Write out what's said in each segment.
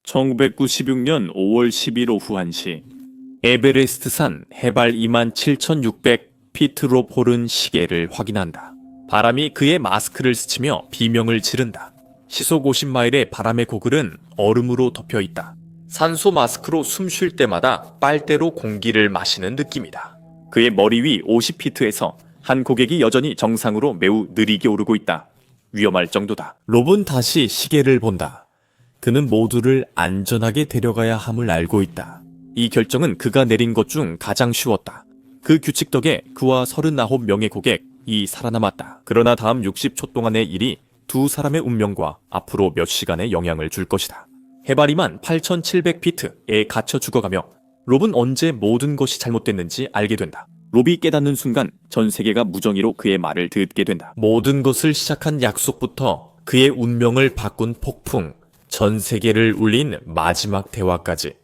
1996년 5월 10일 오후 1시 에베레스트산 해발 27,600피트 롭 홀은 시계를 확인한다. 바람이 그의 마스크를 스치며 비명을 지른다. 시속 50마일의 바람의 고글은 얼음으로 덮여 있다. 산소 마스크로 숨 쉴 때마다 빨대로 공기를 마시는 느낌이다. 그의 머리 위 50피트에서 한 고객이 여전히 정상으로 매우 느리게 오르고 있다. 위험할 정도다. 롭은 다시 시계를 본다. 그는 모두를 안전하게 데려가야 함을 알고 있다. 이 결정은 그가 내린 것 중 가장 쉬웠다. 그 규칙 덕에 그와 39명의 고객이 살아남았다. 그러나 다음 60초 동안의 일이 두 사람의 운명과 앞으로 몇 시간의 영향을 줄 것이다. 해발이만 8,700피트에 갇혀 죽어가며 롭은 언제 모든 것이 잘못됐는지 알게 된다. 롭이 깨닫는 순간 전 세계가 무정의로 그의 말을 듣게 된다. 모든 것을 시작한 약속부터 그의 운명을 바꾼 폭풍, 전 세계를 울린 마지막 대화까지.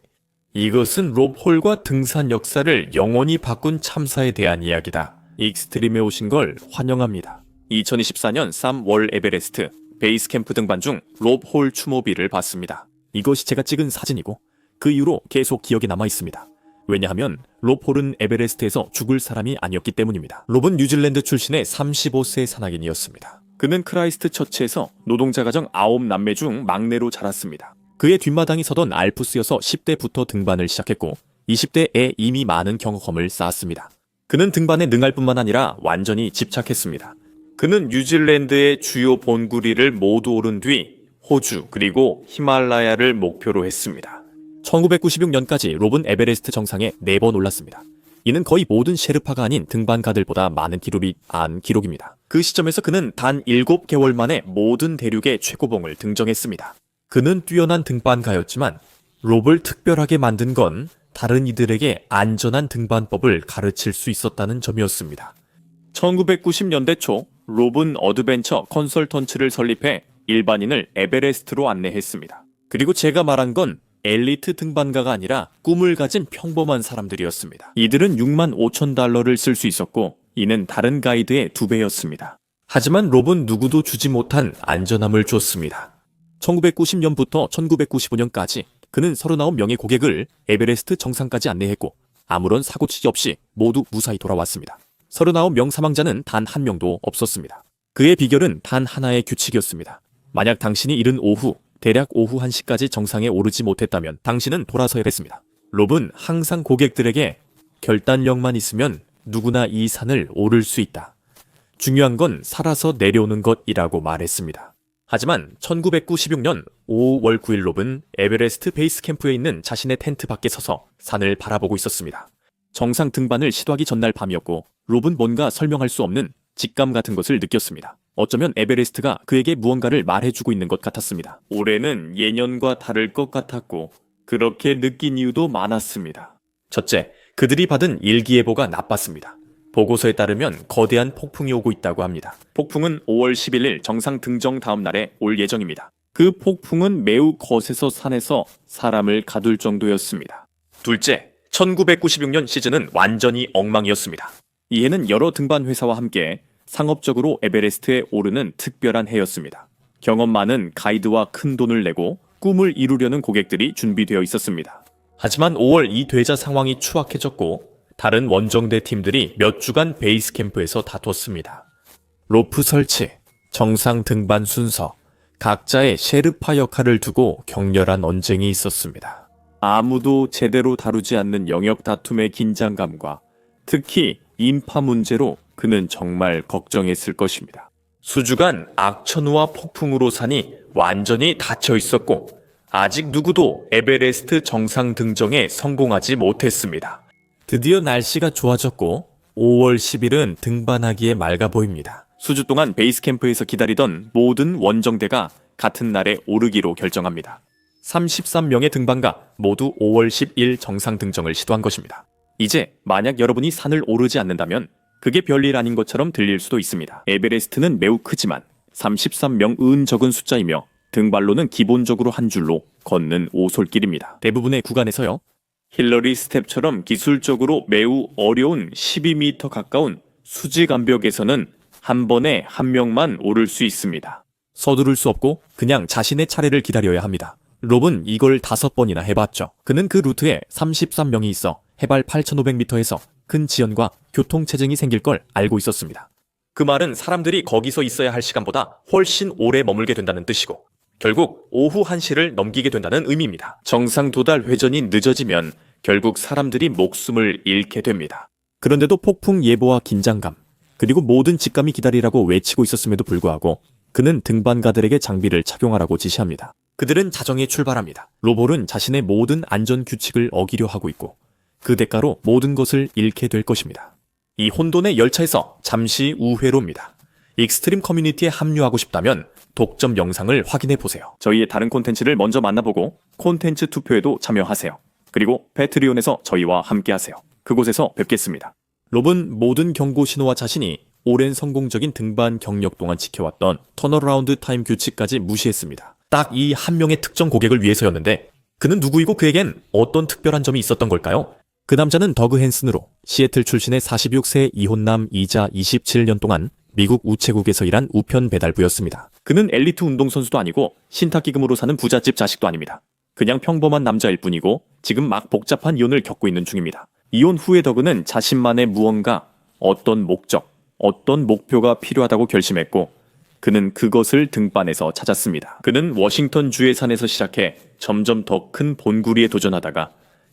이것은 롭 홀과 등산 역사를 영원히 바꾼 참사에 대한 이야기다. 익스트림에 오신 걸 환영합니다. 2024년 3월 에베레스트 베이스 캠프 등반 중 롭 홀 추모비를 봤습니다. 이것이 제가 찍은 사진이고 그 이후로 계속 기억에 남아 있습니다. 왜냐하면 롭 홀은 에베레스트에서 죽을 사람이 아니었기 때문입니다. 롭은 뉴질랜드 출신의 35세 산악인이었습니다. 그는 크라이스트 처치에서 노동자 가정 9남매 중 막내로 자랐습니다. 그의 뒷마당이 서던 알프스여서 10대부터 등반을 시작했고 20대에 이미 많은 경험을 쌓았습니다. 그는 등반에 능할 뿐만 아니라 완전히 집착했습니다. 그는 뉴질랜드의 주요 본구리를 모두 오른 뒤 호주 그리고 히말라야를 목표로 했습니다. 1996년까지 롭은 에베레스트 정상에 4번 올랐습니다. 이는 거의 모든 셰르파가 아닌 등반가들보다 많은 기록이 안 기록입니다. 그 시점에서 그는 단 7개월 만에 모든 대륙의 최고봉을 등정했습니다. 그는 뛰어난 등반가였지만 롭을 특별하게 만든 건 다른 이들에게 안전한 등반법을 가르칠 수 있었다는 점이었습니다. 1990년대 초 롭은 어드벤처 컨설턴츠를 설립해 일반인을 에베레스트로 안내했습니다. 그리고 제가 말한 건 엘리트 등반가가 아니라 꿈을 가진 평범한 사람들이었습니다. 이들은 6만 5천 달러를 쓸 수 있었고 이는 다른 가이드의 2배였습니다. 하지만 롭은 누구도 주지 못한 안전함을 줬습니다. 1990년부터 1995년까지 그는 39명의 고객을 에베레스트 정상까지 안내했고 아무런 사고치기 없이 모두 무사히 돌아왔습니다. 39명 사망자는 단 한 명도 없었습니다. 그의 비결은 단 하나의 규칙이었습니다. 만약 당신이 이른 오후, 대략 오후 1시까지 정상에 오르지 못했다면 당신은 돌아서야 했습니다. 롭은 항상 고객들에게 결단력만 있으면 누구나 이 산을 오를 수 있다. 중요한 건 살아서 내려오는 것이라고 말했습니다. 하지만 1996년 5월 9일 롭은 에베레스트 베이스 캠프에 있는 자신의 텐트 밖에 서서 산을 바라보고 있었습니다. 정상 등반을 시도하기 전날 밤이었고 롭은 뭔가 설명할 수 없는 직감 같은 것을 느꼈습니다. 어쩌면 에베레스트가 그에게 무언가를 말해주고 있는 것 같았습니다. 올해는 예년과 다를 것 같았고 그렇게 느낀 이유도 많았습니다. 첫째, 그들이 받은 일기예보가 나빴습니다. 보고서에 따르면 거대한 폭풍이 오고 있다고 합니다. 폭풍은 5월 11일 정상 등정 다음 날에 올 예정입니다. 그 폭풍은 매우 거세서 산에서 사람을 가둘 정도였습니다. 둘째, 1996년 시즌은 완전히 엉망이었습니다. 이 해는 여러 등반 회사와 함께 상업적으로 에베레스트에 오르는 특별한 해였습니다. 경험 많은 가이드와 큰 돈을 내고 꿈을 이루려는 고객들이 준비되어 있었습니다. 하지만 5월 이 대자 상황이 추악해졌고 다른 원정대 팀들이 몇 주간 베이스 캠프에서 다퉜습니다. 로프 설치, 정상 등반 순서, 각자의 셰르파 역할을 두고 격렬한 언쟁이 있었습니다. 아무도 제대로 다루지 않는 영역 다툼의 긴장감과 특히 인파 문제로 그는 정말 걱정했을 것입니다. 수주간 악천후와 폭풍으로 산이 완전히 닫혀 있었고 아직 누구도 에베레스트 정상 등정에 성공하지 못했습니다. 드디어 날씨가 좋아졌고 5월 10일은 등반하기에 맑아 보입니다. 수주 동안 베이스 캠프에서 기다리던 모든 원정대가 같은 날에 오르기로 결정합니다. 33명의 등반가 모두 5월 10일 정상 등정을 시도한 것입니다. 이제 만약 여러분이 산을 오르지 않는다면 그게 별일 아닌 것처럼 들릴 수도 있습니다. 에베레스트는 매우 크지만 33명은 적은 숫자이며 등반로는 기본적으로 한 줄로 걷는 오솔길입니다. 대부분의 구간에서요. 힐러리 스텝처럼 기술적으로 매우 어려운 12m 가까운 수직 암벽에서는 한 번에 한 명만 오를 수 있습니다. 서두를 수 없고 그냥 자신의 차례를 기다려야 합니다. 롭은 이걸 5번이나 해봤죠. 그는 그 루트에 33명이 있어 해발 8,500m에서 큰 지연과 교통체증이 생길 걸 알고 있었습니다. 그 말은 사람들이 거기서 있어야 할 시간보다 훨씬 오래 머물게 된다는 뜻이고 결국 오후 1시를 넘기게 된다는 의미입니다. 정상 도달 회전이 늦어지면 결국 사람들이 목숨을 잃게 됩니다. 그런데도 폭풍 예보와 긴장감, 그리고 모든 직감이 기다리라고 외치고 있었음에도 불구하고 그는 등반가들에게 장비를 착용하라고 지시합니다. 그들은 자정에 출발합니다. 로볼은 자신의 모든 안전 규칙을 어기려 하고 있고 그 대가로 모든 것을 잃게 될 것입니다. 이 혼돈의 열차에서 잠시 우회로입니다. 익스트림 커뮤니티에 합류하고 싶다면 독점 영상을 확인해 보세요. 저희의 다른 콘텐츠를 먼저 만나보고 콘텐츠 투표에도 참여하세요. 그리고 패트리온에서 저희와 함께하세요. 그곳에서 뵙겠습니다. 롭은 모든 경고 신호와 자신이 오랜 성공적인 등반 경력 동안 지켜왔던 턴어라운드 타임 규칙까지 무시했습니다. 딱 이 한 명의 특정 고객을 위해서였는데 그는 누구이고 그에겐 어떤 특별한 점이 있었던 걸까요? 그 남자는 더그 헨슨으로 시애틀 출신의 46세 이혼남이자 27년 동안 미국 우체국에서 일한 우편 배달부였습니다. 그는 엘리트 운동선수도 아니고 신탁기금으로 사는 부잣집 자식도 아닙니다. 그냥 평범한 남자일 뿐이고 지금 막 복잡한 이혼을 겪고 있는 중입니다. 이혼 후에 더그는 자신만의 무언가, 어떤 목적, 어떤 목표가 필요하다고 결심했고 그는 그것을 등반에서 찾았습니다. 그는 워싱턴 주의 산에서 시작해 점점 더 큰 본구리에 도전하다가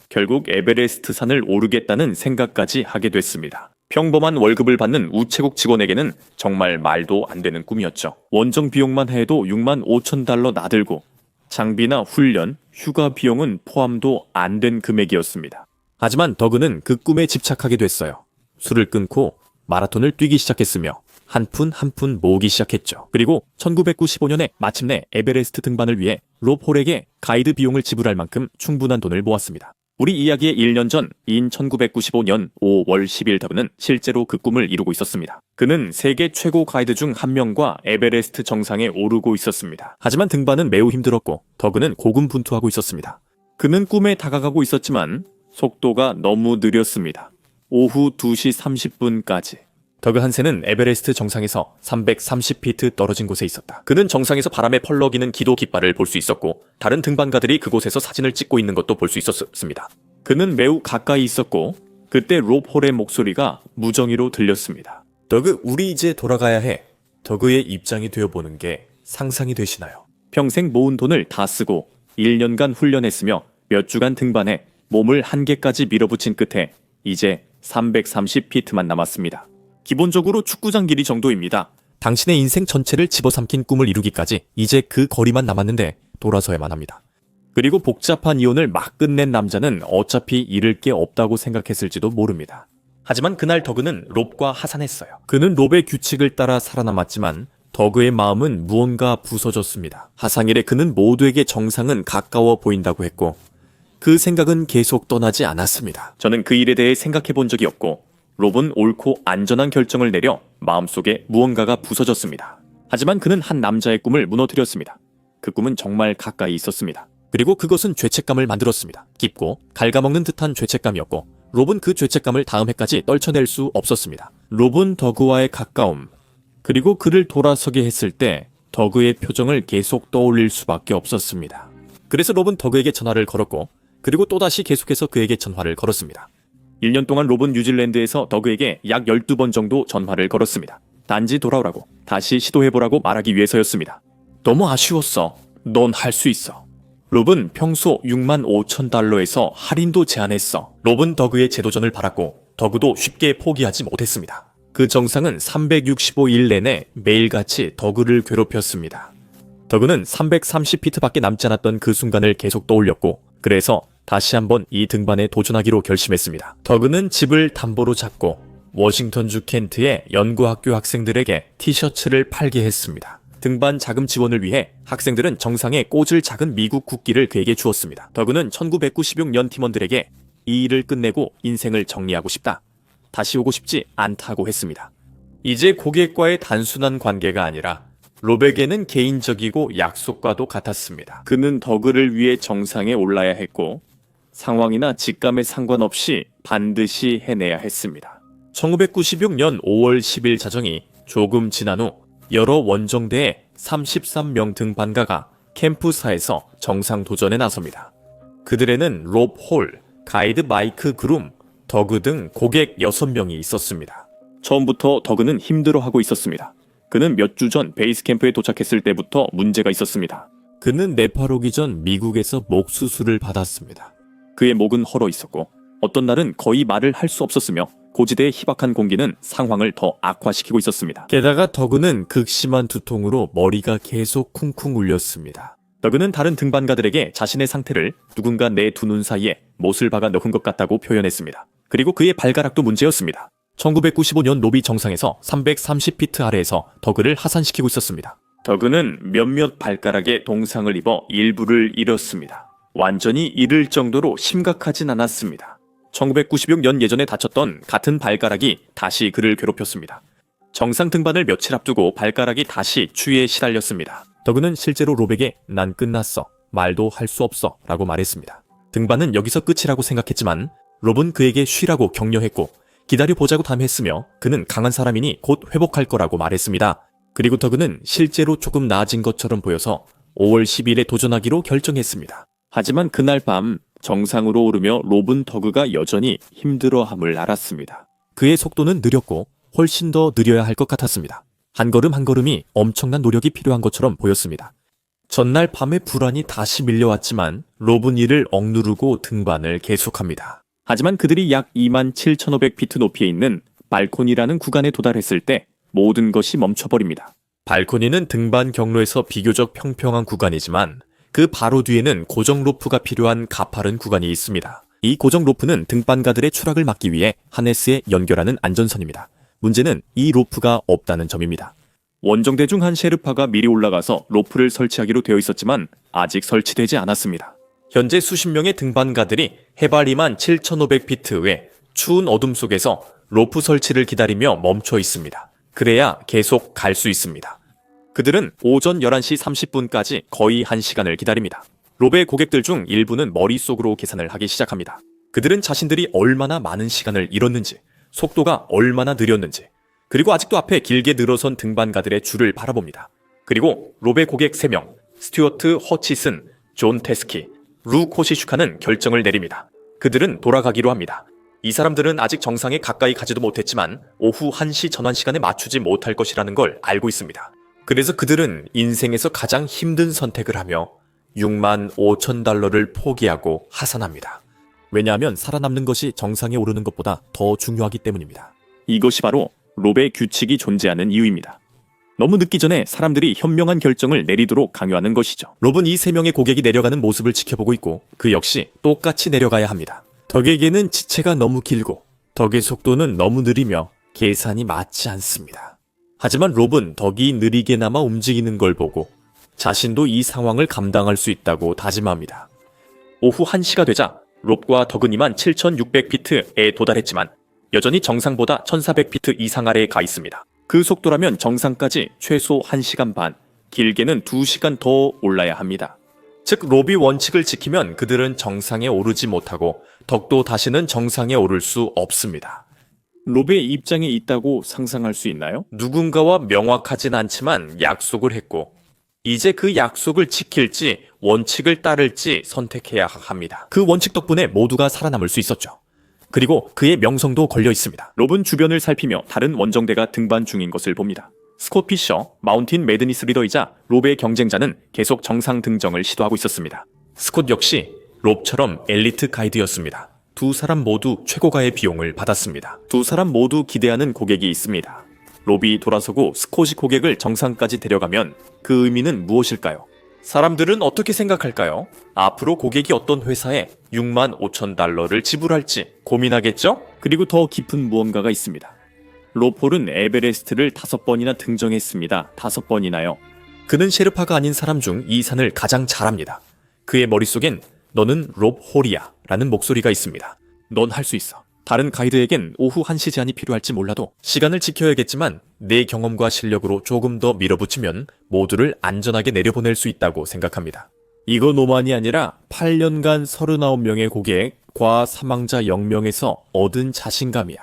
결국 에베레스트 산을 오르겠다는 생각까지 하게 됐습니다. 평범한 월급을 받는 우체국 직원에게는 정말 말도 안 되는 꿈이었죠. 원정 비용만 해도 6만 5천 달러 나들고 장비나 훈련, 휴가 비용은 포함도 안 된 금액이었습니다. 하지만 더그는 그 꿈에 집착하게 됐어요. 술을 끊고 마라톤을 뛰기 시작했으며 한 푼 한 푼 모으기 시작했죠. 그리고 1995년에 마침내 에베레스트 등반을 위해 롭 홀에게 가이드 비용을 지불할 만큼 충분한 돈을 모았습니다. 우리 이야기의 1년 전인 1995년 5월 10일 더그는 실제로 그 꿈을 이루고 있었습니다. 그는 세계 최고 가이드 중 한 명과 에베레스트 정상에 오르고 있었습니다. 하지만 등반은 매우 힘들었고 더그는 고군분투하고 있었습니다. 그는 꿈에 다가가고 있었지만 속도가 너무 느렸습니다. 오후 2시 30분까지. 더그 한센은 에베레스트 정상에서 330피트 떨어진 곳에 있었다. 그는 정상에서 바람에 펄럭이는 기도 깃발을 볼 수 있었고 다른 등반가들이 그곳에서 사진을 찍고 있는 것도 볼 수 있었습니다. 그는 매우 가까이 있었고 그때 롭 홀의 목소리가 무정의로 들렸습니다. 더그, 우리 이제 돌아가야 해. 더그의 입장이 되어보는 게 상상이 되시나요? 평생 모은 돈을 다 쓰고 1년간 훈련했으며 몇 주간 등반해 몸을 한계까지 밀어붙인 끝에 이제 330피트만 남았습니다. 기본적으로 축구장 길이 정도입니다. 당신의 인생 전체를 집어삼킨 꿈을 이루기까지 이제 그 거리만 남았는데 돌아서야만 합니다. 그리고 복잡한 이혼을 막 끝낸 남자는 어차피 잃을 게 없다고 생각했을지도 모릅니다. 하지만 그날 더그는 롭과 하산했어요. 그는 롭의 규칙을 따라 살아남았지만 더그의 마음은 무언가 부서졌습니다. 하상 이래 그는 모두에게 정상은 가까워 보인다고 했고 그 생각은 계속 떠나지 않았습니다. 저는 그 일에 대해 생각해 본 적이 없고 롭은 옳고 안전한 결정을 내려 마음속에 무언가가 부서졌습니다. 하지만 그는 한 남자의 꿈을 무너뜨렸습니다. 그 꿈은 정말 가까이 있었습니다. 그리고 그것은 죄책감을 만들었습니다. 깊고 갉아먹는 듯한 죄책감이었고 롭은 그 죄책감을 다음 해까지 떨쳐낼 수 없었습니다. 롭은 더그와의 가까움, 그리고 그를 돌아서게 했을 때 더그의 표정을 계속 떠올릴 수밖에 없었습니다. 그래서 롭은 더그에게 전화를 걸었고 그리고 또다시 계속해서 그에게 전화를 걸었습니다. 1년 동안 롭은 뉴질랜드에서 더그에게 약 12번 정도 전화를 걸었습니다. 단지 돌아오라고, 다시 시도해보라고 말하기 위해서였습니다. 너무 아쉬웠어. 넌 할 수 있어. 롭은 평소 6만 5천 달러에서 할인도 제안했어. 롭은 더그의 재도전을 바랐고 더그도 쉽게 포기하지 못했습니다. 그 정상은 365일 내내 매일같이 더그를 괴롭혔습니다. 더그는 330피트밖에 남지 않았던 그 순간을 계속 떠올렸고 그래서 다시 한번 이 등반에 도전하기로 결심했습니다. 더그는 집을 담보로 잡고 워싱턴주 켄트의 연구학교 학생들에게 티셔츠를 팔게 했습니다. 등반 자금 지원을 위해 학생들은 정상에 꽂을 작은 미국 국기를 그에게 주었습니다. 더그는 1996년 팀원들에게 이 일을 끝내고 인생을 정리하고 싶다. 다시 오고 싶지 않다고 했습니다. 이제 고객과의 단순한 관계가 아니라 롭에게는 개인적이고 약속과도 같았습니다. 그는 더그를 위해 정상에 올라야 했고 상황이나 직감에 상관없이 반드시 해내야 했습니다. 1996년 5월 10일 자정이 조금 지난 후 여러 원정대의 33명 등반가가 캠프사에서 정상 도전에 나섭니다. 그들에는 롭 홀, 가이드 마이크 그룸, 더그 등 고객 6명이 있었습니다. 처음부터 더그는 힘들어하고 있었습니다. 그는 몇 주 전 베이스 캠프에 도착했을 때부터 문제가 있었습니다. 그는 네팔 오기 전 미국에서 목 수술을 받았습니다. 그의 목은 헐어 있었고 어떤 날은 거의 말을 할 수 없었으며 고지대의 희박한 공기는 상황을 더 악화시키고 있었습니다. 게다가 더그는 극심한 두통으로 머리가 계속 쿵쿵 울렸습니다. 더그는 다른 등반가들에게 자신의 상태를 누군가 내 두 눈 사이에 못을 박아 넣은 것 같다고 표현했습니다. 그리고 그의 발가락도 문제였습니다. 1995년 로비 정상에서 330피트 아래에서 더그를 하산시키고 있었습니다. 더그는 몇몇 발가락에 동상을 입어 일부를 잃었습니다. 완전히 잃을 정도로 심각하진 않았습니다. 1996년 예전에 다쳤던 같은 발가락이 다시 그를 괴롭혔습니다. 정상 등반을 며칠 앞두고 발가락이 다시 추위에 시달렸습니다. 더그는 실제로 롭에게 난 끝났어, 말도 할 수 없어 라고 말했습니다. 등반은 여기서 끝이라고 생각했지만 롭은 그에게 쉬라고 격려했고 기다려보자고 담했으며 그는 강한 사람이니 곧 회복할 거라고 말했습니다. 그리고 더그는 실제로 조금 나아진 것처럼 보여서 5월 10일에 도전하기로 결정했습니다. 하지만 그날 밤 정상으로 오르며 롭은 더그가 여전히 힘들어함을 알았습니다. 그의 속도는 느렸고 훨씬 더 느려야 할 것 같았습니다. 한 걸음 한 걸음이 엄청난 노력이 필요한 것처럼 보였습니다. 전날 밤에 불안이 다시 밀려왔지만 롭은 이를 억누르고 등반을 계속합니다. 하지만 그들이 약 27,500피트 높이에 있는 발코니라는 구간에 도달했을 때 모든 것이 멈춰버립니다. 발코니는 등반 경로에서 비교적 평평한 구간이지만 그 바로 뒤에는 고정 로프가 필요한 가파른 구간이 있습니다. 이 고정 로프는 등반가들의 추락을 막기 위해 하네스에 연결하는 안전선입니다. 문제는 이 로프가 없다는 점입니다. 원정대 중 한 셰르파가 미리 올라가서 로프를 설치하기로 되어 있었지만 아직 설치되지 않았습니다. 현재 수십 명의 등반가들이 해발 27,500피트 외 추운 어둠 속에서 로프 설치를 기다리며 멈춰 있습니다. 그래야 계속 갈 수 있습니다. 그들은 오전 11시 30분까지 거의 1시간을 기다립니다. 롭의 고객들 중 일부는 머릿속으로 계산을 하기 시작합니다. 그들은 자신들이 얼마나 많은 시간을 잃었는지, 속도가 얼마나 느렸는지, 그리고 아직도 앞에 길게 늘어선 등반가들의 줄을 바라봅니다. 그리고 롭의 고객 3명, 스튜어트 허치슨, 존 테스키, 루 코시슈카는 결정을 내립니다. 그들은 돌아가기로 합니다. 이 사람들은 아직 정상에 가까이 가지도 못했지만 오후 1시 전환 시간에 맞추지 못할 것이라는 걸 알고 있습니다. 그래서 그들은 인생에서 가장 힘든 선택을 하며 65,000달러를 포기하고 하산합니다. 왜냐하면 살아남는 것이 정상에 오르는 것보다 더 중요하기 때문입니다. 이것이 바로 롭의 규칙이 존재하는 이유입니다. 너무 늦기 전에 사람들이 현명한 결정을 내리도록 강요하는 것이죠. 롭은 이 3명의 고객이 내려가는 모습을 지켜보고 있고 그 역시 똑같이 내려가야 합니다. 덕에게는 지체가 너무 길고 덕의 속도는 너무 느리며 계산이 맞지 않습니다. 하지만 롭은 덕이 느리게나마 움직이는 걸 보고 자신도 이 상황을 감당할 수 있다고 다짐합니다. 오후 1시가 되자 롭과 덕은 27,600피트에 도달했지만 여전히 정상보다 1,400피트 이상 아래에 가 있습니다. 그 속도라면 정상까지 최소 1시간 반, 길게는 2시간 더 올라야 합니다. 즉 롭이 원칙을 지키면 그들은 정상에 오르지 못하고 덕도 다시는 정상에 오를 수 없습니다. 롭의 입장에 있다고 상상할 수 있나요? 누군가와 명확하진 않지만 약속을 했고 이제 그 약속을 지킬지 원칙을 따를지 선택해야 합니다. 그 원칙 덕분에 모두가 살아남을 수 있었죠. 그리고 그의 명성도 걸려 있습니다. 롭은 주변을 살피며 다른 원정대가 등반 중인 것을 봅니다. 스콧 피셔, 마운틴 매드니스 리더이자 롭의 경쟁자는 계속 정상 등정을 시도하고 있었습니다. 스콧 역시 롭처럼 엘리트 가이드였습니다. 두 사람 모두 최고가의 비용을 받았습니다. 두 사람 모두 기대하는 고객이 있습니다. 롭이 돌아서고 스콧이 고객을 정상까지 데려가면 그 의미는 무엇일까요? 사람들은 어떻게 생각할까요? 앞으로 고객이 어떤 회사에 65,000달러를 지불할지 고민하겠죠? 그리고 더 깊은 무언가가 있습니다. 롭홀은 에베레스트를 5번이나 등정했습니다. 5번이나요. 그는 셰르파가 아닌 사람 중 이 산을 가장 잘합니다. 그의 머릿속엔 너는 롭홀이야 라는 목소리가 있습니다. 넌 할 수 있어. 다른 가이드에겐 오후 1시 제한이 필요할지 몰라도 시간을 지켜야겠지만 내 경험과 실력으로 조금 더 밀어붙이면 모두를 안전하게 내려보낼 수 있다고 생각합니다. 이거 노만이 아니라 8년간 39명의 고객, 과 사망자 0명에서 얻은 자신감이야.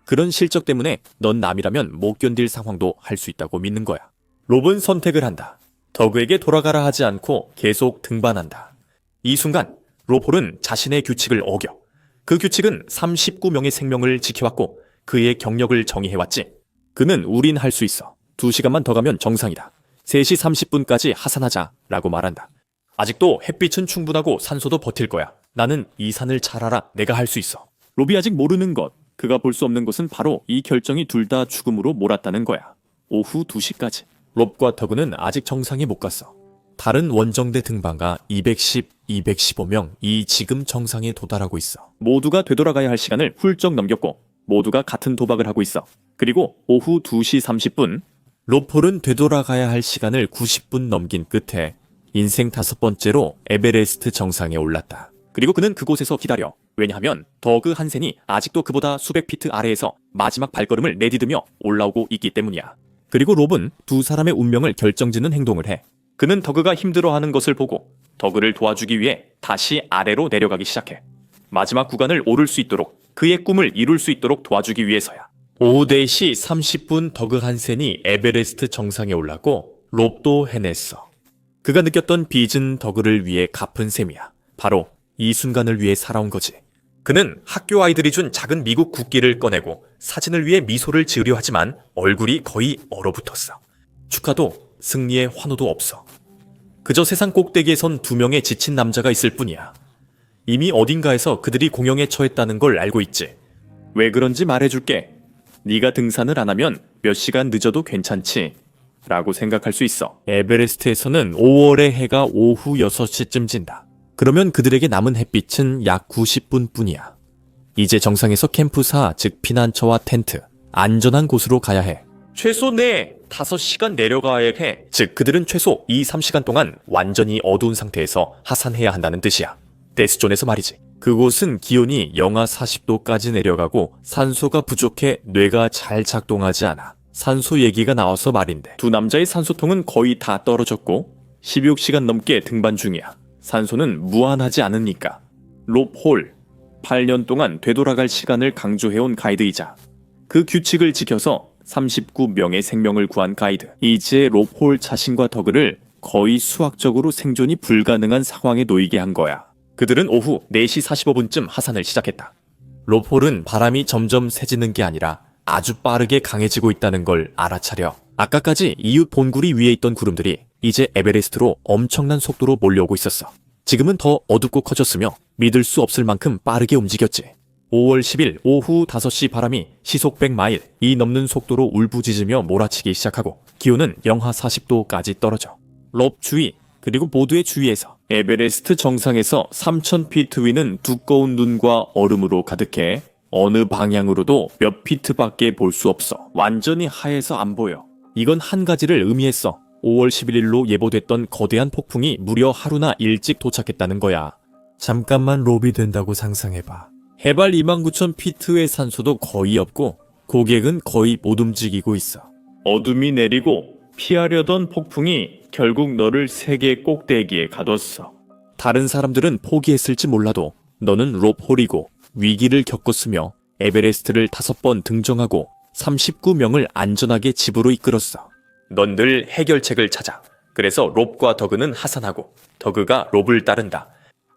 그런 실적 때문에 넌 남이라면 못 견딜 상황도 할 수 있다고 믿는 거야. 롭은 선택을 한다. 더그에게 돌아가라 하지 않고 계속 등반한다. 이 순간 로폴은 자신의 규칙을 어겨. 그 규칙은 39명의 생명을 지켜왔고 그의 경력을 정의해왔지. 그는 우린 할 수 있어. 2시간만 더 가면 정상이다. 3시 30분까지 하산하자 라고 말한다. 아직도 햇빛은 충분하고 산소도 버틸 거야. 나는 이 산을 잘 알아. 내가 할 수 있어. 롭이 아직 모르는 것, 그가 볼 수 없는 것은 바로 이 결정이 둘 다 죽음으로 몰았다는 거야. 오후 2시까지. 롭과 더그는 아직 정상에 못 갔어. 다른 원정대 등반가 210, 215명이 지금 정상에 도달하고 있어. 모두가 되돌아가야 할 시간을 훌쩍 넘겼고 모두가 같은 도박을 하고 있어. 그리고 오후 2시 30분 로폴은 되돌아가야 할 시간을 90분 넘긴 끝에 인생 5번째로 에베레스트 정상에 올랐다. 그리고 그는 그곳에서 기다려. 왜냐하면 더그 한센이 아직도 그보다 수백 피트 아래에서 마지막 발걸음을 내디디며 올라오고 있기 때문이야. 그리고 롭은 두 사람의 운명을 결정짓는 행동을 해. 그는 더그가 힘들어하는 것을 보고 더그를 도와주기 위해 다시 아래로 내려가기 시작해. 마지막 구간을 오를 수 있도록, 그의 꿈을 이룰 수 있도록 도와주기 위해서야. 오후 4시 30분 더그 한센이 에베레스트 정상에 올랐고 롭도 해냈어. 그가 느꼈던 빚은 더그를 위해 갚은 셈이야. 바로 이 순간을 위해 살아온 거지. 그는 학교 아이들이 준 작은 미국 국기를 꺼내고 사진을 위해 미소를 지으려 하지만 얼굴이 거의 얼어붙었어. 축하도 승리의 환호도 없어. 그저 세상 꼭대기에 선 2명의 지친 남자가 있을 뿐이야. 이미 어딘가에서 그들이 공영에 처했다는 걸 알고 있지. 왜 그런지 말해줄게. 네가 등산을 안 하면 몇 시간 늦어도 괜찮지 라고 생각할 수 있어. 에베레스트에서는 5월의 해가 오후 6시쯤 진다. 그러면 그들에게 남은 햇빛은 약 90분 뿐이야. 이제 정상에서 캠프사, 즉 피난처와 텐트, 안전한 곳으로 가야 해. 최소 5시간 내려가야 해. 즉 그들은 최소 2-3시간 동안 완전히 어두운 상태에서 하산해야 한다는 뜻이야. 데스존에서 말이지. 그곳은 기온이 영하 40도까지 내려가고 산소가 부족해 뇌가 잘 작동하지 않아. 산소 얘기가 나와서 말인데 두 남자의 산소통은 거의 다 떨어졌고 16시간 넘게 등반 중이야. 산소는 무한하지 않으니까. 롭홀, 8년 동안 되돌아갈 시간을 강조해온 가이드이자 그 규칙을 지켜서 39명의 생명을 구한 가이드. 이제 롭홀 자신과 더그를 거의 수학적으로 생존이 불가능한 상황에 놓이게 한 거야. 그들은 오후 4시 45분쯤 하산을 시작했다. 롭홀은 바람이 점점 세지는 게 아니라 아주 빠르게 강해지고 있다는 걸 알아차려. 아까까지 이웃 본구리 위에 있던 구름들이 이제 에베레스트로 엄청난 속도로 몰려오고 있었어. 지금은 더 어둡고 커졌으며 믿을 수 없을 만큼 빠르게 움직였지. 5월 10일 오후 5시 바람이 시속 100마일이 넘는 속도로 울부짖으며 몰아치기 시작하고 기온은 영하 40도까지 떨어져. 롭 주위 그리고 모두의 주위에서 에베레스트 정상에서 3000피트 위는 두꺼운 눈과 얼음으로 가득해 어느 방향으로도 몇 피트밖에 볼 수 없어. 완전히 하얘서 안 보여. 이건 한 가지를 의미했어. 5월 11일로 예보됐던 거대한 폭풍이 무려 하루나 일찍 도착했다는 거야. 잠깐만 롭이 된다고 상상해봐. 해발 29,000피트의 산소도 거의 없고 고객은 거의 못 움직이고 있어. 어둠이 내리고 피하려던 폭풍이 결국 너를 세계 꼭대기에 가뒀어. 다른 사람들은 포기했을지 몰라도 너는 롭홀이고 위기를 겪었으며 에베레스트를 5번 등정하고 39명을 안전하게 집으로 이끌었어. 넌 늘 해결책을 찾아. 그래서 롭과 더그는 하산하고 더그가 롭을 따른다.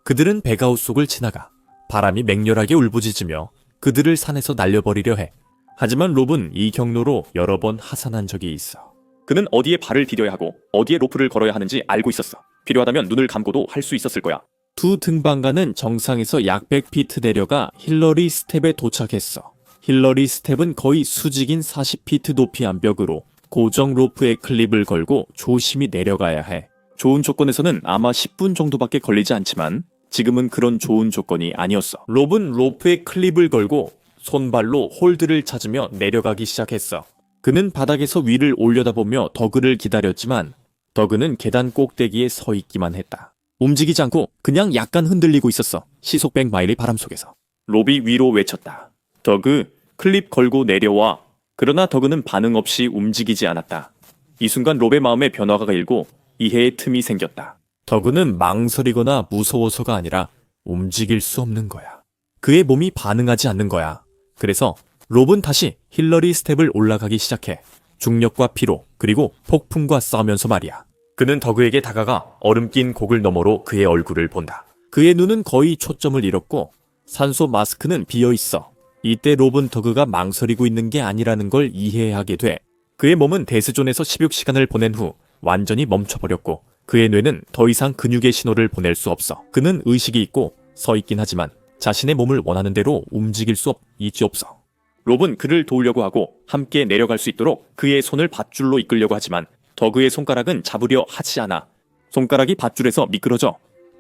그들은 베가웃 속을 지나가. 바람이 맹렬하게 울부짖으며 그들을 산에서 날려버리려 해. 하지만 롭은 이 경로로 여러 번 하산한 적이 있어. 그는 어디에 발을 디뎌야 하고 어디에 로프를 걸어야 하는지 알고 있었어. 필요하다면 눈을 감고도 할 수 있었을 거야. 두 등반가는 정상에서 약 100피트 내려가 힐러리 스텝에 도착했어. 힐러리 스텝은 거의 수직인 40피트 높이 암벽으로 고정 로프에 클립을 걸고 조심히 내려가야 해. 좋은 조건에서는 아마 10분 정도밖에 걸리지 않지만 지금은 그런 좋은 조건이 아니었어. 롭은 로프에 클립을 걸고 손발로 홀드를 찾으며 내려가기 시작했어. 그는 바닥에서 위를 올려다보며 더그를 기다렸지만 더그는 계단 꼭대기에 서 있기만 했다. 움직이지 않고 그냥 약간 흔들리고 있었어. 시속 100마일의 바람 속에서. 롭이 위로 외쳤다. 더그, 클립 걸고 내려와. 그러나 더그는 반응 없이 움직이지 않았다. 이 순간 롭의 마음에 변화가 일고 이해의 틈이 생겼다. 더그는 망설이거나 무서워서가 아니라 움직일 수 없는 거야. 그의 몸이 반응하지 않는 거야. 그래서 롭은 다시 힐러리 스텝을 올라가기 시작해. 중력과 피로 그리고 폭풍과 싸우면서 말이야. 그는 더그에게 다가가 얼음 낀 고글 너머로 그의 얼굴을 본다. 그의 눈은 거의 초점을 잃었고 산소 마스크는 비어 있어. 이때 롭은 더그가 망설이고 있는 게 아니라는 걸 이해하게 돼. 그의 몸은 데스존에서 16시간을 보낸 후 완전히 멈춰버렸고 그의 뇌는 더 이상 근육의 신호를 보낼 수 없어. 그는 의식이 있고 서 있긴 하지만 자신의 몸을 원하는 대로 움직일 수 없어. 롭은 그를 도우려고 하고 함께 내려갈 수 있도록 그의 손을 밧줄로 이끌려고 하지만 더그의 손가락은 잡으려 하지 않아. 손가락이 밧줄에서 미끄러져.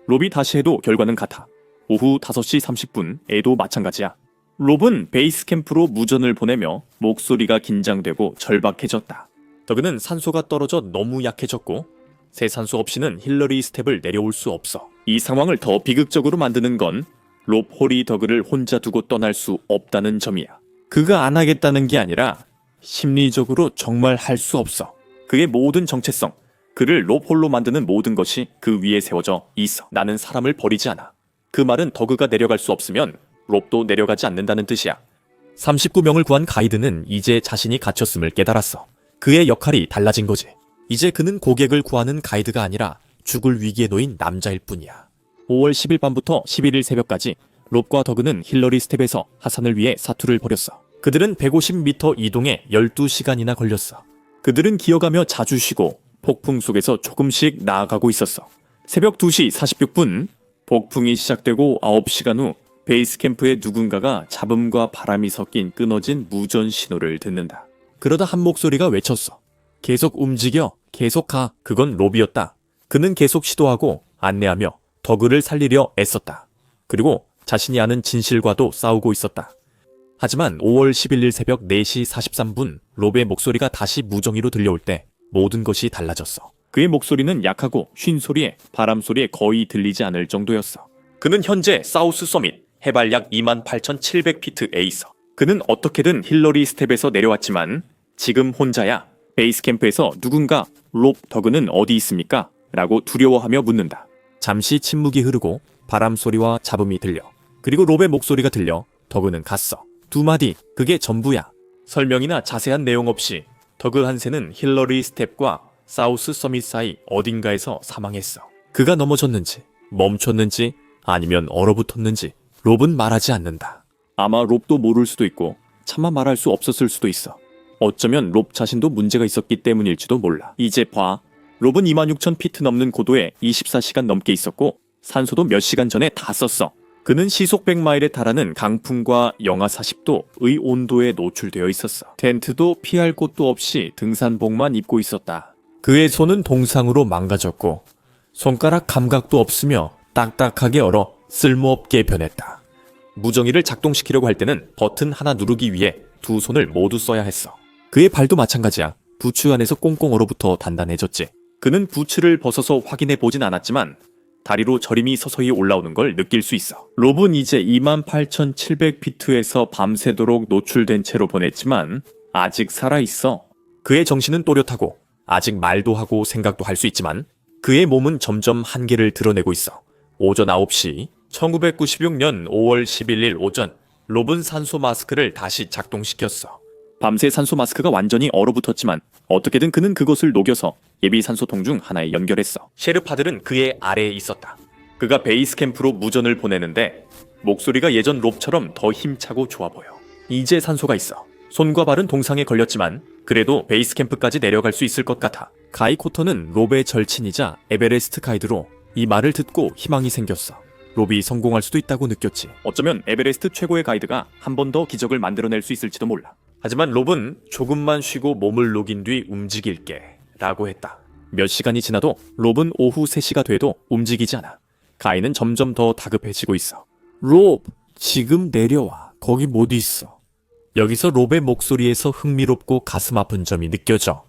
롭이 다시 해도 결과는 같아. 오후 5시 30분에도 마찬가지야. 롭은 베이스 캠프로 무전을 보내며 목소리가 긴장되고 절박해졌다. 더그는 산소가 떨어져 너무 약해졌고 새 산소 없이는 힐러리 스텝을 내려올 수 없어. 이 상황을 더 비극적으로 만드는 건 롭 홀이 더그를 혼자 두고 떠날 수 없다는 점이야. 그가 안 하겠다는 게 아니라 심리적으로 정말 할 수 없어. 그의 모든 정체성, 그를 롭 홀로 만드는 모든 것이 그 위에 세워져 있어. 나는 사람을 버리지 않아. 그 말은 더그가 내려갈 수 없으면 롭도 내려가지 않는다는 뜻이야. 39명을 구한 가이드는 이제 자신이 갇혔음을 깨달았어. 그의 역할이 달라진 거지. 이제 그는 고객을 구하는 가이드가 아니라 죽을 위기에 놓인 남자일 뿐이야. 5월 10일 밤부터 11일 새벽까지 롭과 더그는 힐러리 스텝에서 하산을 위해 사투를 벌였어. 그들은 150m 이동에 12시간이나 걸렸어. 그들은 기어가며 자주 쉬고 폭풍 속에서 조금씩 나아가고 있었어. 새벽 2시 46분 폭풍이 시작되고 9시간 후 베이스 캠프의 누군가가 잡음과 바람이 섞인 끊어진 무전 신호를 듣는다. 그러다 한 목소리가 외쳤어. 계속 움직여, 계속 가. 그건 롭이었다. 그는 계속 시도하고 안내하며 더그를 살리려 애썼다. 그리고 자신이 아는 진실과도 싸우고 있었다. 하지만 5월 11일 새벽 4시 43분 롭의 목소리가 다시 무정의로 들려올 때 모든 것이 달라졌어. 그의 목소리는 약하고 쉰 소리에 바람 소리에 거의 들리지 않을 정도였어. 그는 현재 사우스 서밋 해발 약 28,700피트에 있어. 그는 어떻게든 힐러리 스텝에서 내려왔지만 지금 혼자야. 베이스 캠프에서 누군가 롭 더그는 어디 있습니까? 라고 두려워하며 묻는다. 잠시 침묵이 흐르고 바람 소리와 잡음이 들려. 그리고 롭의 목소리가 들려. 더그는 갔어. 두 마디, 그게 전부야. 설명이나 자세한 내용 없이 더그 한세는 힐러리 스텝과 사우스 서밋 사이 어딘가에서 사망했어. 그가 넘어졌는지, 멈췄는지, 아니면 얼어붙었는지 롭은 말하지 않는다. 아마 롭도 모를 수도 있고 차마 말할 수 없었을 수도 있어. 어쩌면 롭 자신도 문제가 있었기 때문일지도 몰라. 이제 봐. 롭은 26,000피트 넘는 고도에 24시간 넘게 있었고 산소도 몇 시간 전에 다 썼어. 그는 시속 100마일에 달하는 강풍과 영하 40도의 온도에 노출되어 있었어. 텐트도 피할 곳도 없이 등산복만 입고 있었다. 그의 손은 동상으로 망가졌고 손가락 감각도 없으며 딱딱하게 얼어 쓸모없게 변했다. 무정의를 작동시키려고 할 때는 버튼 하나 누르기 위해 두 손을 모두 써야 했어. 그의 발도 마찬가지야. 부츠 안에서 꽁꽁 얼어붙어 단단해졌지. 그는 부츠를 벗어서 확인해 보진 않았지만 다리로 저림이 서서히 올라오는 걸 느낄 수 있어. 롭은 이제 28,700피트에서 밤새도록 노출된 채로 보냈지만 아직 살아있어. 그의 정신은 또렷하고 아직 말도 하고 생각도 할 수 있지만 그의 몸은 점점 한계를 드러내고 있어. 오전 9시 1996년 5월 11일 오전 롭은 산소 마스크를 다시 작동시켰어. 밤새 산소 마스크가 완전히 얼어붙었지만 어떻게든 그는 그것을 녹여서 예비 산소통 중 하나에 연결했어. 셰르파들은 그의 아래에 있었다. 그가 베이스 캠프로 무전을 보내는데 목소리가 예전 롭처럼 더 힘차고 좋아 보여. 이제 산소가 있어. 손과 발은 동상에 걸렸지만 그래도 베이스 캠프까지 내려갈 수 있을 것 같아. 가이 코터는 롭의 절친이자 에베레스트 가이드로 이 말을 듣고 희망이 생겼어. 롭이 성공할 수도 있다고 느꼈지. 어쩌면 에베레스트 최고의 가이드가 한 번 더 기적을 만들어낼 수 있을지도 몰라. 하지만 롭은 조금만 쉬고 몸을 녹인 뒤 움직일게 라고 했다. 몇 시간이 지나도 롭은 오후 3시가 돼도 움직이지 않아. 가이는 점점 더 다급해지고 있어. 롭, 지금 내려와. 거기 못 있어. 여기서 롭의 목소리에서 흥미롭고 가슴 아픈 점이 느껴져.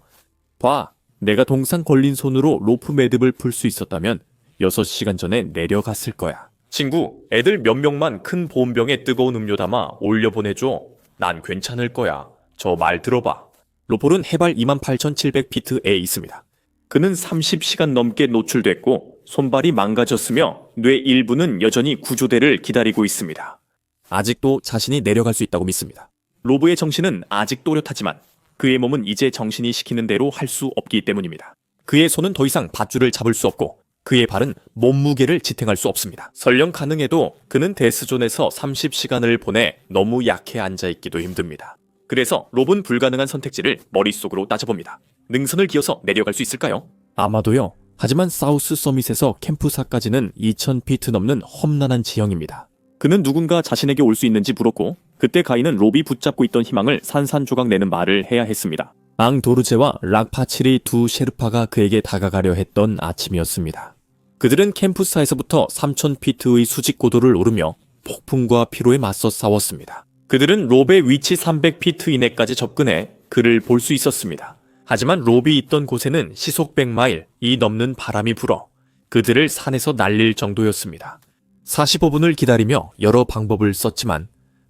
봐, 내가 동상 걸린 손으로 로프 매듭을 풀 수 있었다면 6시간 전에 내려갔을 거야. 친구, 애들 몇 명만 큰 보온병에 뜨거운 음료 담아 올려보내줘. 난 괜찮을 거야. 저 말 들어봐. 로폴은 해발 28,700피트에 있습니다. 그는 30시간 넘게 노출됐고 손발이 망가졌으며 뇌 일부는 여전히 구조대를 기다리고 있습니다. 아직도 자신이 내려갈 수 있다고 믿습니다. 로브의 정신은 아직 또렷하지만 그의 몸은 이제 정신이 시키는 대로 할 수 없기 때문입니다. 그의 손은 더 이상 밧줄을 잡을 수 없고 그의 발은 몸무게를 지탱할 수 없습니다. 설령 가능해도 그는 데스존에서 30시간을 보내 너무 약해 앉아있기도 힘듭니다. 그래서 롭은 불가능한 선택지를 머릿속으로 따져봅니다. 능선을 기어서 내려갈 수 있을까요? 아마도요. 하지만 사우스 서밋에서 캠프사까지는 2000피트 넘는 험난한 지형입니다. 그는 누군가 자신에게 올 수 있는지 물었고 그때 가인은 롭이 붙잡고 있던 희망을 산산조각 내는 말을 해야 했습니다. 앙도르제와 락파칠이 두 셰르파가 그에게 다가가려 했던 아침이었습니다. 그들은 캠프사에서부터 3000피트의 수직 고도를 오르며 폭풍과 피로에 맞서 싸웠습니다. 그들은 롭의 위치 300피트 이내까지 접근해 그를 볼 수 있었습니다. 하지만 롭이 있던 곳에는 시속 100마일이 넘는 바람이 불어 그들을 산에서 날릴 정도였습니다. 45분을 기다리며 여러 방법을 썼지만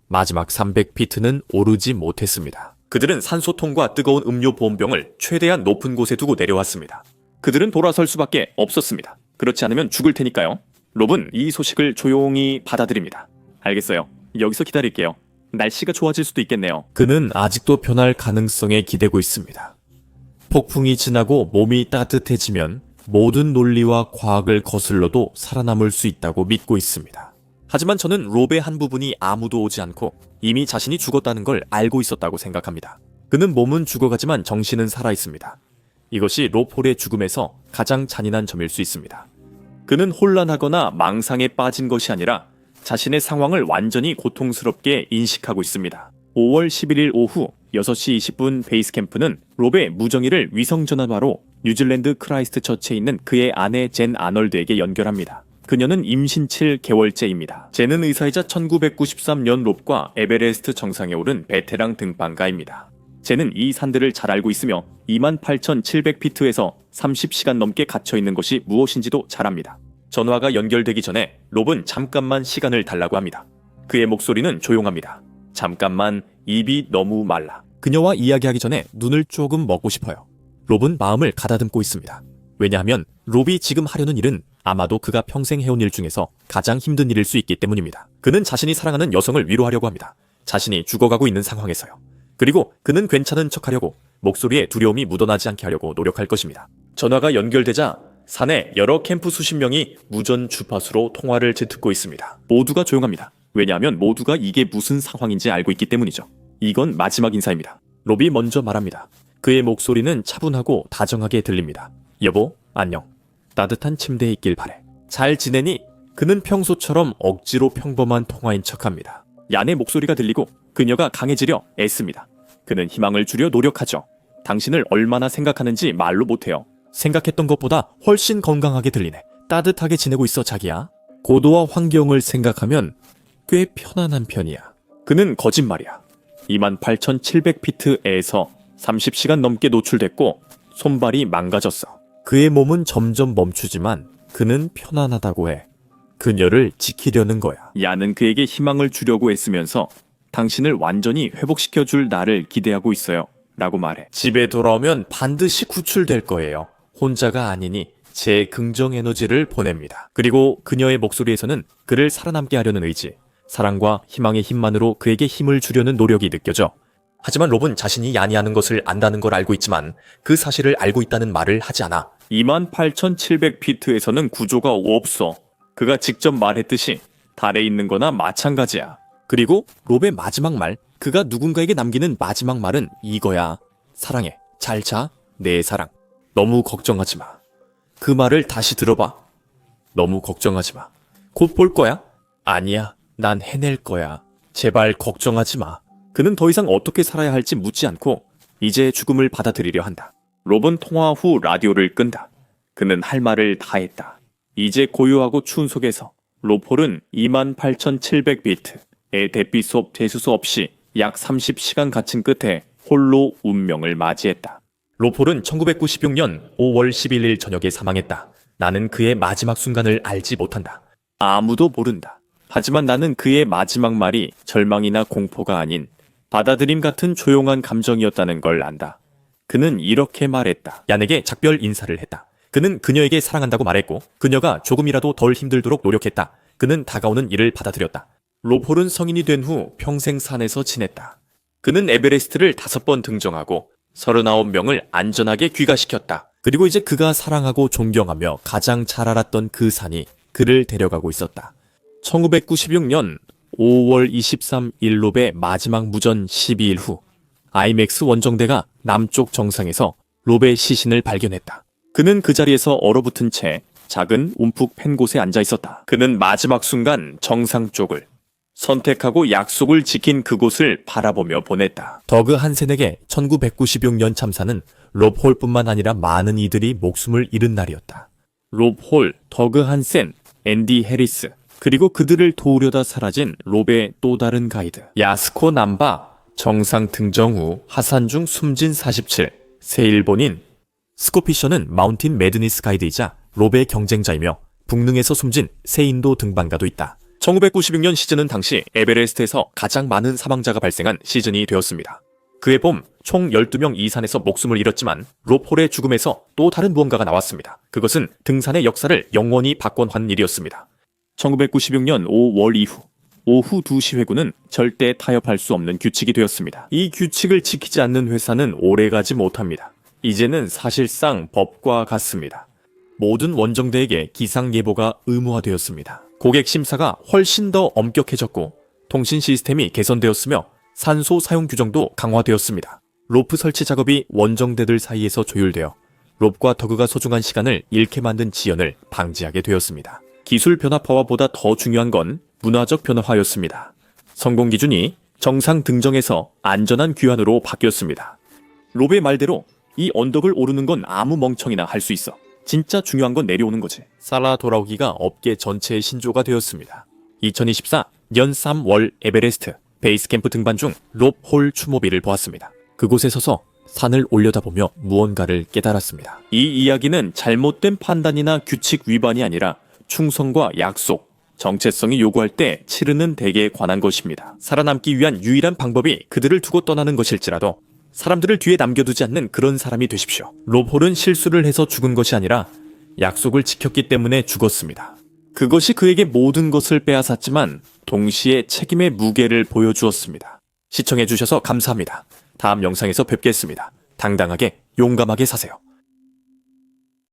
마지막 300피트는 오르지 못했습니다. 그들은 산소통과 뜨거운 음료 보온병을 최대한 높은 곳에 두고 내려왔습니다. 그들은 돌아설 수밖에 없었습니다. 그렇지 않으면 죽을 테니까요. 롭은 이 소식을 조용히 받아들입니다. 알겠어요. 여기서 기다릴게요. 날씨가 좋아질 수도 있겠네요. 그는 아직도 변할 가능성에 기대고 있습니다. 폭풍이 지나고 몸이 따뜻해지면 모든 논리와 과학을 거슬러도 살아남을 수 있다고 믿고 있습니다. 하지만 저는 롭의 한 부분이 아무도 오지 않고 이미 자신이 죽었다는 걸 알고 있었다고 생각합니다. 그는 몸은 죽어가지만 정신은 살아있습니다. 이것이 롭홀의 죽음에서 가장 잔인한 점일 수 있습니다. 그는 혼란하거나 망상에 빠진 것이 아니라 자신의 상황을 완전히 고통스럽게 인식하고 있습니다. 5월 11일 오후 6시 20분 베이스 캠프는 롭의 무정의를 위성전화로 뉴질랜드 크라이스트 처치에 있는 그의 아내 젠 아널드에게 연결합니다. 그녀는 임신 7개월째입니다. 젠은 의사이자 1993년 롭과 에베레스트 정상에 오른 베테랑 등반가입니다. 젠은 이 산들을 잘 알고 있으며 28,700피트에서 30시간 넘게 갇혀있는 것이 무엇인지도 잘 압니다. 전화가 연결되기 전에 롭은 잠깐만 시간을 달라고 합니다. 그의 목소리는 조용합니다. 잠깐만, 입이 너무 말라. 그녀와 이야기하기 전에 눈을 조금 먹고 싶어요. 롭은 마음을 가다듬고 있습니다. 왜냐하면 롭이 지금 하려는 일은 아마도 그가 평생 해온 일 중에서 가장 힘든 일일 수 있기 때문입니다. 그는 자신이 사랑하는 여성을 위로하려고 합니다. 자신이 죽어가고 있는 상황에서요. 그리고 그는 괜찮은 척하려고 목소리에 두려움이 묻어나지 않게 하려고 노력할 것입니다. 전화가 연결되자 산에 여러 캠프 수십 명이 무전 주파수로 통화를 듣고 있습니다. 모두가 조용합니다. 왜냐하면 모두가 이게 무슨 상황인지 알고 있기 때문이죠. 이건 마지막 인사입니다. 롭이 먼저 말합니다. 그의 목소리는 차분하고 다정하게 들립니다. 여보, 안녕. 따뜻한 침대에 있길 바래. 잘 지내니? 그는 평소처럼 억지로 평범한 통화인 척합니다. 얀의 목소리가 들리고 그녀가 강해지려 애씁니다. 그는 희망을 주려 노력하죠. 당신을 얼마나 생각하는지 말로 못해요. 생각했던 것보다 훨씬 건강하게 들리네. 따뜻하게 지내고 있어, 자기야. 고도와 환경을 생각하면 꽤 편안한 편이야. 그는 거짓말이야. 28,700피트에서 30시간 넘게 노출됐고 손발이 망가졌어. 그의 몸은 점점 멈추지만 그는 편안하다고 해. 그녀를 지키려는 거야. 야는 그에게 희망을 주려고 애쓰면서 당신을 완전히 회복시켜줄 나를 기대하고 있어요. 라고 말해. 집에 돌아오면 반드시 구출될 거예요. 혼자가 아니니 제 긍정 에너지를 보냅니다. 그리고 그녀의 목소리에서는 그를 살아남게 하려는 의지, 사랑과 희망의 힘만으로 그에게 힘을 주려는 노력이 느껴져. 하지만 롭은 자신이 야니하는 것을 안다는 걸 알고 있지만 그 사실을 알고 있다는 말을 하지 않아. 28,700피트에서는 구조가 없어. 그가 직접 말했듯이 달에 있는 거나 마찬가지야. 그리고 롭의 마지막 말, 그가 누군가에게 남기는 마지막 말은 이거야. 사랑해. 잘 자. 내 사랑. 너무 걱정하지 마. 그 말을 다시 들어봐. 너무 걱정하지 마. 곧 볼 거야? 아니야. 난 해낼 거야. 제발 걱정하지 마. 그는 더 이상 어떻게 살아야 할지 묻지 않고 이제 죽음을 받아들이려 한다. 롭은 통화 후 라디오를 끈다. 그는 할 말을 다 했다. 이제 고요하고 추운 속에서 롭홀은 28,700비트의 대피소 대수소 없이 약 30시간 갇힌 끝에 홀로 운명을 맞이했다. 롭홀은 1996년 5월 11일 저녁에 사망했다. 나는 그의 마지막 순간을 알지 못한다. 아무도 모른다. 하지만 나는 그의 마지막 말이 절망이나 공포가 아닌 받아들임 같은 조용한 감정이었다는 걸 안다. 그는 이렇게 말했다. 얀에게 작별 인사를 했다. 그는 그녀에게 사랑한다고 말했고 그녀가 조금이라도 덜 힘들도록 노력했다. 그는 다가오는 일을 받아들였다. 롭홀은 성인이 된 후 평생 산에서 지냈다. 그는 에베레스트를 5번 등정하고 39명을 안전하게 귀가시켰다. 그리고 이제 그가 사랑하고 존경하며 가장 잘 알았던 그 산이 그를 데려가고 있었다. 1996년 5월 23일 롭의 마지막 무전 12일 후 IMAX 원정대가 남쪽 정상에서 롭의 시신을 발견했다. 그는 그 자리에서 얼어붙은 채 작은 움푹 팬 곳에 앉아 있었다. 그는 마지막 순간 정상 쪽을 선택하고 약속을 지킨 그곳을 바라보며 보냈다. 더그 한센에게 1996년 참사는 롭 홀뿐만 아니라 많은 이들이 목숨을 잃은 날이었다. 롭 홀, 더그 한센, 앤디 해리스, 그리고 그들을 도우려다 사라진 롭의 또 다른 가이드 야스코 남바, 정상 등정 후 하산 중 숨진 47, 새 일본인 스코피셔는 마운틴 매드니스 가이드이자 롭의 경쟁자이며 북능에서 숨진 새 인도 등반가도 있다. 1996년 시즌은 당시 에베레스트에서 가장 많은 사망자가 발생한 시즌이 되었습니다. 그해 봄 총 12명 이산에서 목숨을 잃었지만 롭 홀의 죽음에서 또 다른 무언가가 나왔습니다. 그것은 등산의 역사를 영원히 바꿔한 일이었습니다. 1996년 5월 이후 오후 2시 회구는 절대 타협할 수 없는 규칙이 되었습니다. 이 규칙을 지키지 않는 회사는 오래가지 못합니다. 이제는 사실상 법과 같습니다. 모든 원정대에게 기상 예보가 의무화되었습니다. 고객 심사가 훨씬 더 엄격해졌고 통신 시스템이 개선되었으며 산소 사용 규정도 강화되었습니다. 로프 설치 작업이 원정대들 사이에서 조율되어 롭과 더그가 소중한 시간을 잃게 만든 지연을 방지하게 되었습니다. 기술 변화화와 보다 더 중요한 건 문화적 변화화였습니다. 성공 기준이 정상 등정에서 안전한 귀환으로 바뀌었습니다. 롭의 말대로 이 언덕을 오르는 건 아무 멍청이나 할 수 있어. 진짜 중요한 건 내려오는 거지. 살아 돌아오기가 업계 전체의 신조가 되었습니다. 2024년 3월 에베레스트 베이스 캠프 등반 중 롭 홀 추모비를 보았습니다. 그곳에 서서 산을 올려다보며 무언가를 깨달았습니다. 이 이야기는 잘못된 판단이나 규칙 위반이 아니라 충성과 약속, 정체성이 요구할 때 치르는 덱에 관한 것입니다. 살아남기 위한 유일한 방법이 그들을 두고 떠나는 것일지라도 사람들을 뒤에 남겨두지 않는 그런 사람이 되십시오. 롭 홀은 실수를 해서 죽은 것이 아니라 약속을 지켰기 때문에 죽었습니다. 그것이 그에게 모든 것을 빼앗았지만 동시에 책임의 무게를 보여주었습니다. 시청해주셔서 감사합니다. 다음 영상에서 뵙겠습니다. 당당하게 용감하게 사세요.